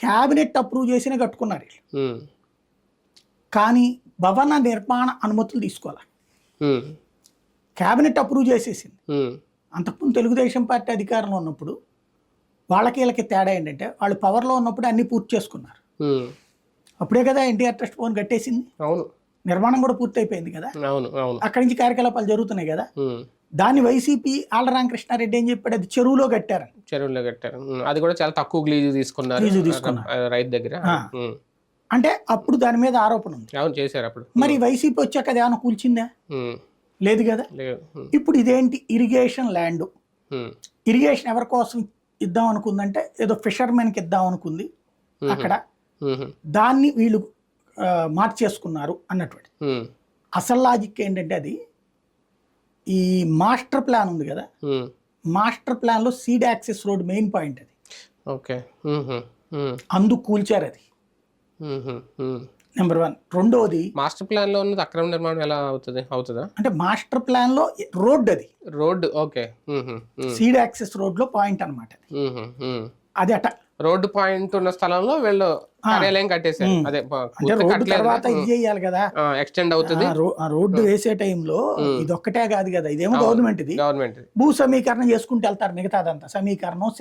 Cabinet approve చేసినా కట్టుకున్నారు వీళ్ళు. ఉమ్, కానీ భవన నిర్మాణ అనుమతులు తీసుకోవాలి. ఉమ్, క్యాబినెట్ అప్రూవ్ చేసేసింది. ఉమ్, అంతకుముందు తెలుగుదేశం పార్టీ అధికారంలో ఉన్నప్పుడు వాళ్ళకి వీళ్ళకి తేడా ఏంటంటే వాళ్ళు పవర్లో ఉన్నప్పుడు అన్ని పూర్తి చేసుకున్నారు. ఉమ్, అప్పుడే కదా ఎన్టీఆర్ ట్రస్ట్ భవన్ కట్టేసింది, అవును నిర్మాణం కూడా పూర్తి అయిపోయింది కదా, అవును అవును. అక్కడి నుంచి కార్యకలాపాలు జరుగుతున్నాయి కదా. ఉమ్, దాన్ని వైసీపీ ఆళ్ల రామకృష్ణారెడ్డి ఏం చెప్పాడు, అది చెరువులో కట్టారని. చెరువులో కట్టారు. అది కూడా చాలా తక్కువ లీజు తీసుకున్నారు లీజు తీసుకున్నారు. రైతు దగ్గర. ఆ. అంటే అప్పుడు దాని మీద ఆరోపణ ఉంది. అవును, చేశారు అప్పుడు. మరి వైసీపీ వచ్చాక అది ఏమైనా కూల్చిందా? ఉమ్, లేదు కదా. లేదు. ఇప్పుడు ఇదేంటి, ఇరిగేషన్ ల్యాండ్. ఉమ్, ఇరిగేషన్ ఎవరి కోసం ఇద్దాం అనుకుందంటే ఏదో ఫిషర్మెన్కి ఇద్దాం అనుకుంది అక్కడ, ఉమ్, దాన్ని వీళ్ళు మార్చేసుకున్నారు అన్నటువంటి. ఉమ్, అసలు లాజిక్ ఏంటంటే అది ఈ మాస్టర్ ప్లాన్ ఉంది కదా, ఉమ్, మాస్టర్ ప్లాన్లో seed access road main point అది. ఓకే. ఉమ్, ఉమ్, అందుకు కూల్చారు అది, ఉమ్, ఉమ్. నెంబర్ 1. రెండోది, మాస్టర్ ప్లాన్ లో ఉన్నది అక్రమ నిర్మాణం ఎలా అవుతుందా? అంటే మాస్టర్ ప్లాన్లో రోడ్ అది, రోడ్డు. ఓకే. సీడ్ యాక్సెస్ రోడ్లో పాయింట్ అనమాట అది. అది అట రోడ్డు పాయింట్ ఉన్న స్థలంలో వీళ్ళు కార్యాలయం కట్టేశారు. అదే అంటే రోడ్డు తర్వాత ఇది చేయాలి కదా, ఎక్స్టెండ్ అవుతుంది. ఆ రోడ్డు వేసే టైంలో ఇది ఒక్కటే కాదు కదా, ఇదేమో గవర్నమెంట్, ఇది గవర్నమెంట్ భూ సమీకరణం చేసుకుంటూ వెళ్తారు, మిగతాదంతా సమీకరణం